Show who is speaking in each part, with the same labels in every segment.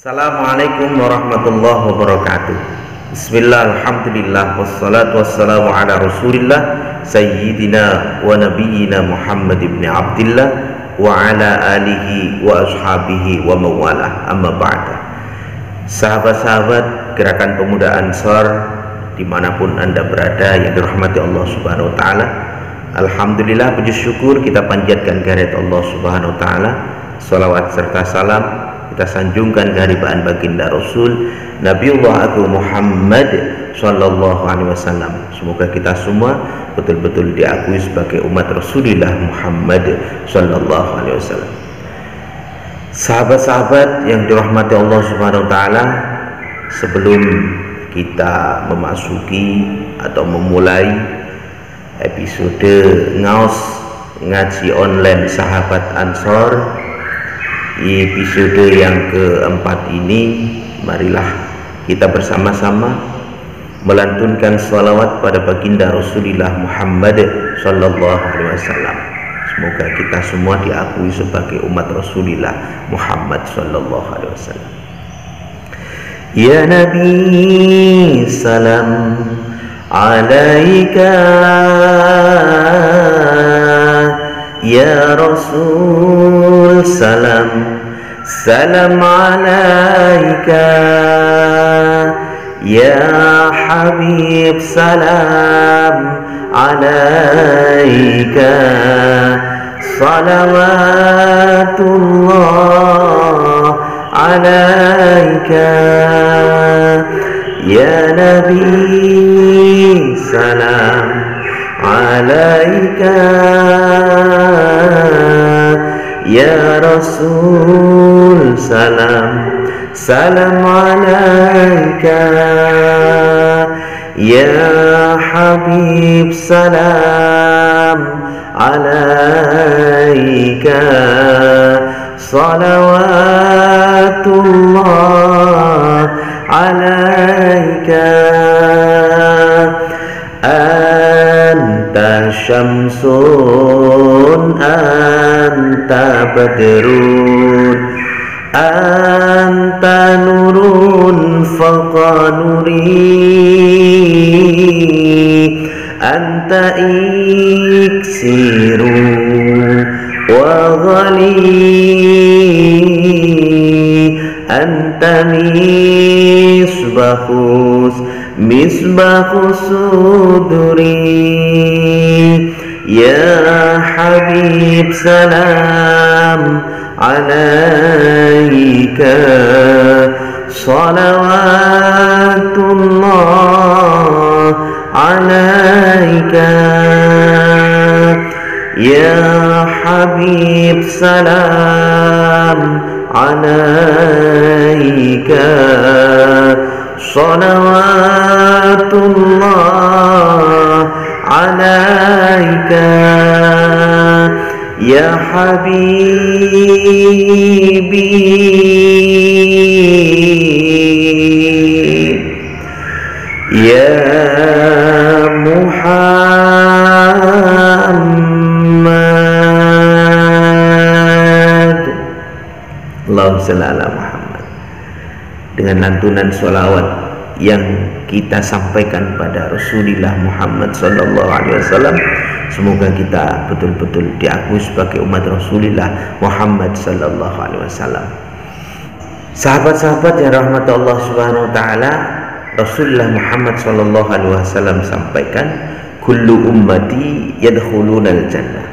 Speaker 1: Assalamualaikum warahmatullahi wabarakatuh. Bismillah, alhamdulillah, wassalatu wassalamu ala rasulillah Sayyidina wa nabiyyina Muhammad ibn Abdillah wa ala alihi wa ashabihi wa mawalah, amma ba'da. Sahabat-sahabat Gerakan Pemuda Ansor dimanapun anda berada yang dirahmati Allah subhanahu wa ta'ala, alhamdulillah, puji syukur kita panjatkan kehadirat Allah subhanahu wa ta'ala. Salawat serta salam kita sanjungkan kehadiran baginda Rasul Nabiullah Agung Muhammad Sallallahu Alaihi Wasallam. Semoga kita semua betul-betul diakui sebagai umat Rasulullah Muhammad Sallallahu Alaihi Wasallam. Sahabat-sahabat yang dirahmati Allah Subhanahu Wa Taala, sebelum kita memasuki atau memulai episode ngaji online sahabat Ansor, episode yang keempat ini, marilah kita bersama-sama melantunkan sholawat pada baginda Rasulullah Muhammad Sallallahu Alaihi Wasallam. Semoga kita semua diakui sebagai umat Rasulullah Muhammad Sallallahu Alaihi Wasallam. Ya Nabi, salam alaika, ya Rasul, salam alaika, ya Habib, salam alaika, salawatullah alaika, ya Nabi, salam alaika, ya Rasul, salam alaika, ya Habib, salam alaika, salawatullah alaika. Anta syamsun, anta badrun, anta nurun fawqa nuri, anta iksiru wa ghali, anta misbahus suduri, ya Habib, salam alaika, salawatullah alaika, ya Habib, salam alaika, salawatullah alaika, ya habibi, ya Muhammad. Allahumma shalli ala Muhammad. Dengan lantunan sholawat yang kita sampaikan pada Rasulullah Muhammad Sallallahu Alaihi Wasallam, semoga kita betul-betul diakui sebagai umat Rasulullah Muhammad Sallallahu Alaihi Wasallam. Sahabat-sahabat yang rahmat Allah Subhanahu Wa Taala, Rasulullah Muhammad Sallallahu Alaihi Wasallam sampaikan, kullu ummati yadkhulunal jannah,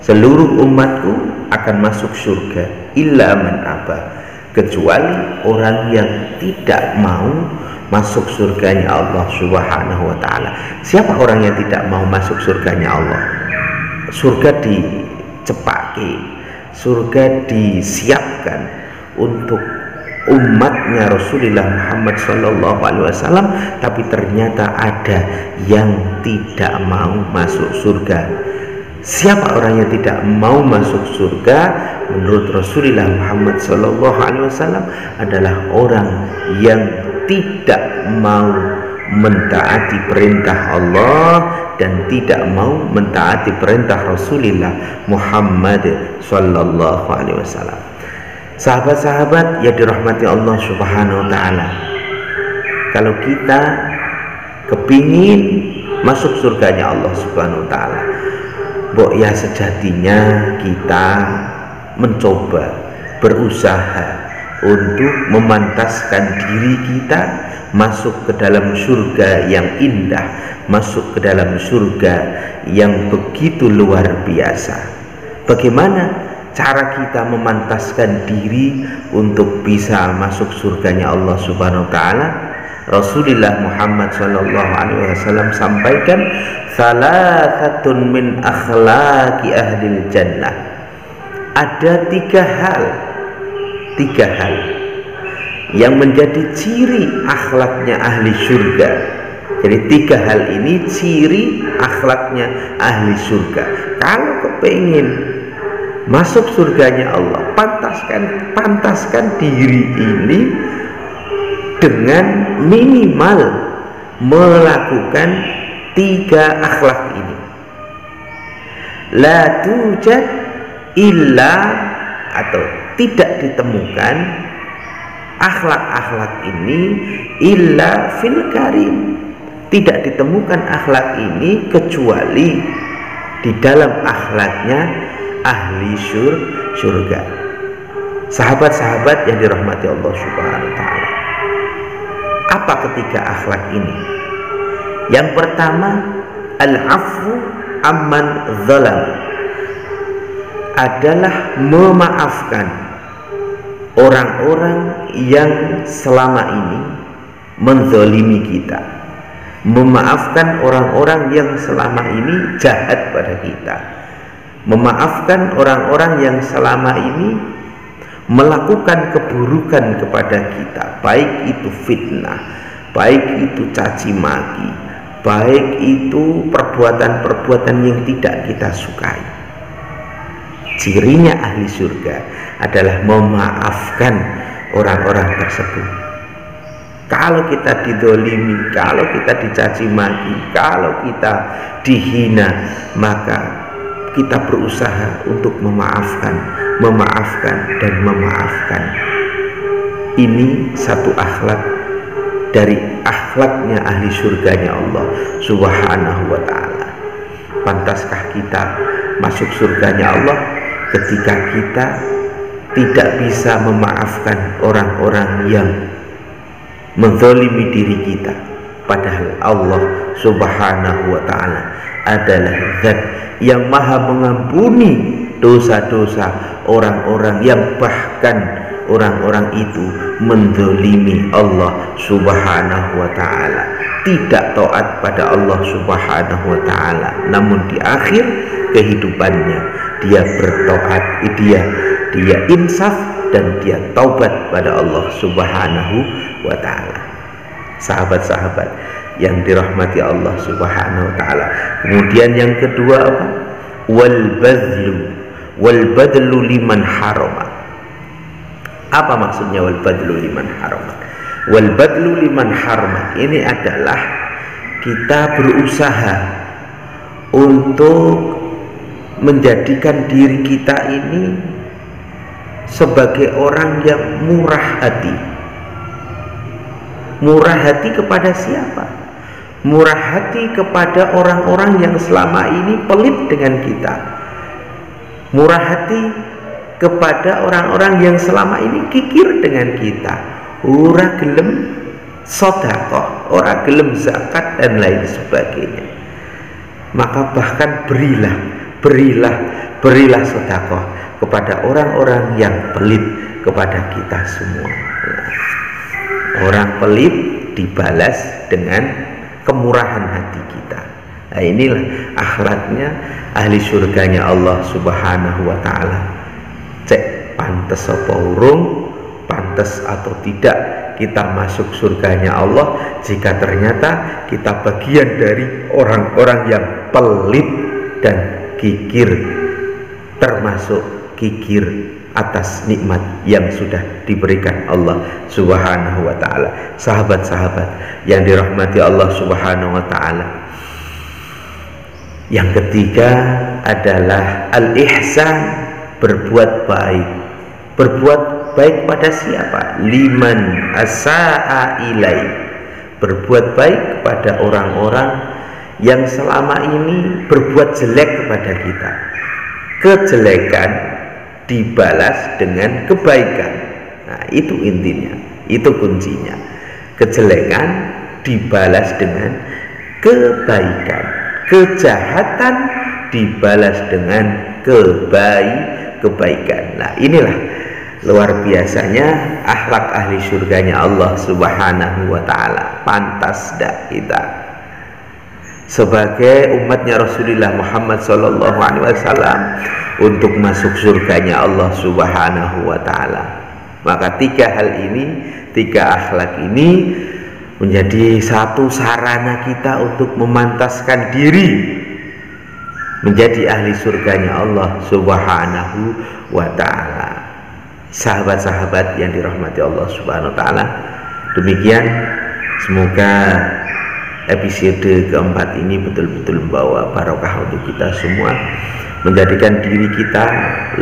Speaker 1: seluruh umatku akan masuk surga, illa man aba, kecuali orang yang tidak mau masuk surganya Allah Subhanahu wa ta'ala. Siapa orang yang tidak mau masuk surganya Allah? Surga dicepaki, surga disiapkan untuk umatnya Rasulullah Muhammad Sallallahu Alaihi Wasallam, tapi ternyata ada yang tidak mau masuk surga. Siapa orang yang tidak mau masuk surga menurut Rasulullah Muhammad Sallallahu Alaihi Wasallam adalah orang yang tidak mau mentaati perintah Allah dan tidak mau mentaati perintah Rasulullah Muhammad Sallallahu Alaihi Wasallam. Sahabat-sahabat yang dirahmati Allah Subhanahu wa taala, kalau kita kepingin masuk surganya Allah Subhanahu wa taala, mbok ya sejatinya kita mencoba berusaha untuk memantaskan diri kita masuk ke dalam surga yang indah, masuk ke dalam surga yang begitu luar biasa. Bagaimana cara kita memantaskan diri untuk bisa masuk surganya Allah Subhanahu wa taala? Rasulullah Muhammad sallallahu alaihi wasallam sampaikan, salasatun min akhlaqi ahlil jannah. Ada tiga hal yang menjadi ciri akhlaknya ahli surga. Jadi tiga hal ini ciri akhlaknya ahli surga. Kalau kepingin masuk surganya Allah, pantaskan diri ini dengan minimal melakukan tiga akhlak ini. La tujad illa, atau tidak ditemukan akhlak-akhlak ini illa fil karim. Tidak ditemukan akhlak ini kecuali di dalam akhlaknya ahli surga. Sahabat-sahabat yang dirahmati Allah Subhanahu wa taala, apa ketiga akhlak ini? Yang pertama, al-afwu amman zalam, adalah memaafkan orang-orang yang selama ini menzalimi kita, memaafkan orang-orang yang selama ini jahat pada kita, memaafkan orang-orang yang selama ini melakukan keburukan kepada kita, baik itu fitnah, baik itu caci maki, baik itu perbuatan-perbuatan yang tidak kita sukai. Cirinya ahli surga adalah memaafkan orang-orang tersebut. Kalau kita didolimi, kalau kita dicaci maki, kalau kita dihina, maka kita berusaha untuk memaafkan dan memaafkan. Ini satu akhlak dari akhlaknya ahli surganya Allah Subhanahu wa ta'ala. Pantaskah kita masuk surganya Allah ketika kita tidak bisa memaafkan orang-orang yang menzalimi diri kita, padahal Allah Subhanahu wa ta'ala adalah zat yang maha mengampuni dosa-dosa orang-orang yang bahkan orang-orang itu menzalimi Allah Subhanahu wa ta'ala, tidak taat pada Allah Subhanahu wa ta'ala, namun di akhir kehidupannya dia bertaat, dia insaf dan dia taubat pada Allah Subhanahu wa ta'ala. Sahabat-sahabat yang dirahmati Allah Subhanahu wa ta'ala. Kemudian yang kedua apa? Wal badlu liman harama. Apa maksudnya wal badlu liman harama? Wal badlu liman harama ini adalah kita berusaha untuk menjadikan diri kita ini sebagai orang yang murah hati. Murah hati kepada siapa? Murah hati kepada orang-orang yang selama ini pelit dengan kita. Murah hati kepada orang-orang yang selama ini kikir dengan kita. Ora gelem sedekah, ora gelem zakat dan lain sebagainya. Maka bahkan berilah sedekah kepada orang-orang yang pelit kepada kita semua. Orang pelit dibalas dengan kemurahan hati kita. Nah, inilah akhlaknya ahli surganya Allah Subhanahu wa ta'ala. Cek pantes apa urung, pantes atau tidak kita masuk surganya Allah jika ternyata kita bagian dari orang-orang yang pelit dan kikir, termasuk kikir atas nikmat yang sudah diberikan Allah Subhanahu wa ta'ala. Sahabat-sahabat yang dirahmati Allah Subhanahu wa ta'ala, yang ketiga adalah al-ihsan, berbuat baik. Berbuat baik pada siapa? Liman asaa ilai, berbuat baik kepada orang-orang yang selama ini berbuat jelek kepada kita. Kejelekan dibalas dengan kebaikan. Nah, itu intinya, itu kuncinya. Kejelekan dibalas dengan kebaikan, kejahatan dibalas dengan kebaikan. Nah, inilah luar biasanya akhlak ahli surganya Allah Subhanahu wa ta'ala. Pantas dak kita sebagai umatnya Rasulullah Muhammad sallallahu alaihi wasallam untuk masuk surganya Allah Subhanahu wa ta'ala. Maka tiga hal ini, tiga akhlak ini menjadi satu sarana kita untuk memantaskan diri menjadi ahli surganya Allah Subhanahu wa ta'ala. Sahabat-sahabat yang dirahmati Allah Subhanahu wa ta'ala, demikian semoga episode keempat ini betul-betul membawa barokah untuk kita semua, menjadikan diri kita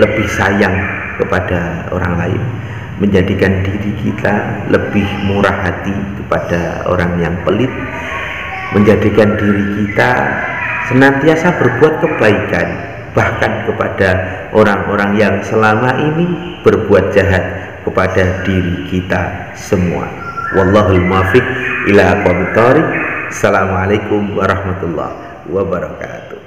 Speaker 1: lebih sayang kepada orang lain, menjadikan diri kita lebih murah hati kepada orang yang pelit, menjadikan diri kita senantiasa berbuat kebaikan bahkan kepada orang-orang yang selama ini berbuat jahat kepada diri kita semua. Wallahul muwaffiq ila aqwamit thoriq. Assalamualaikum warahmatullahi wabarakatuh.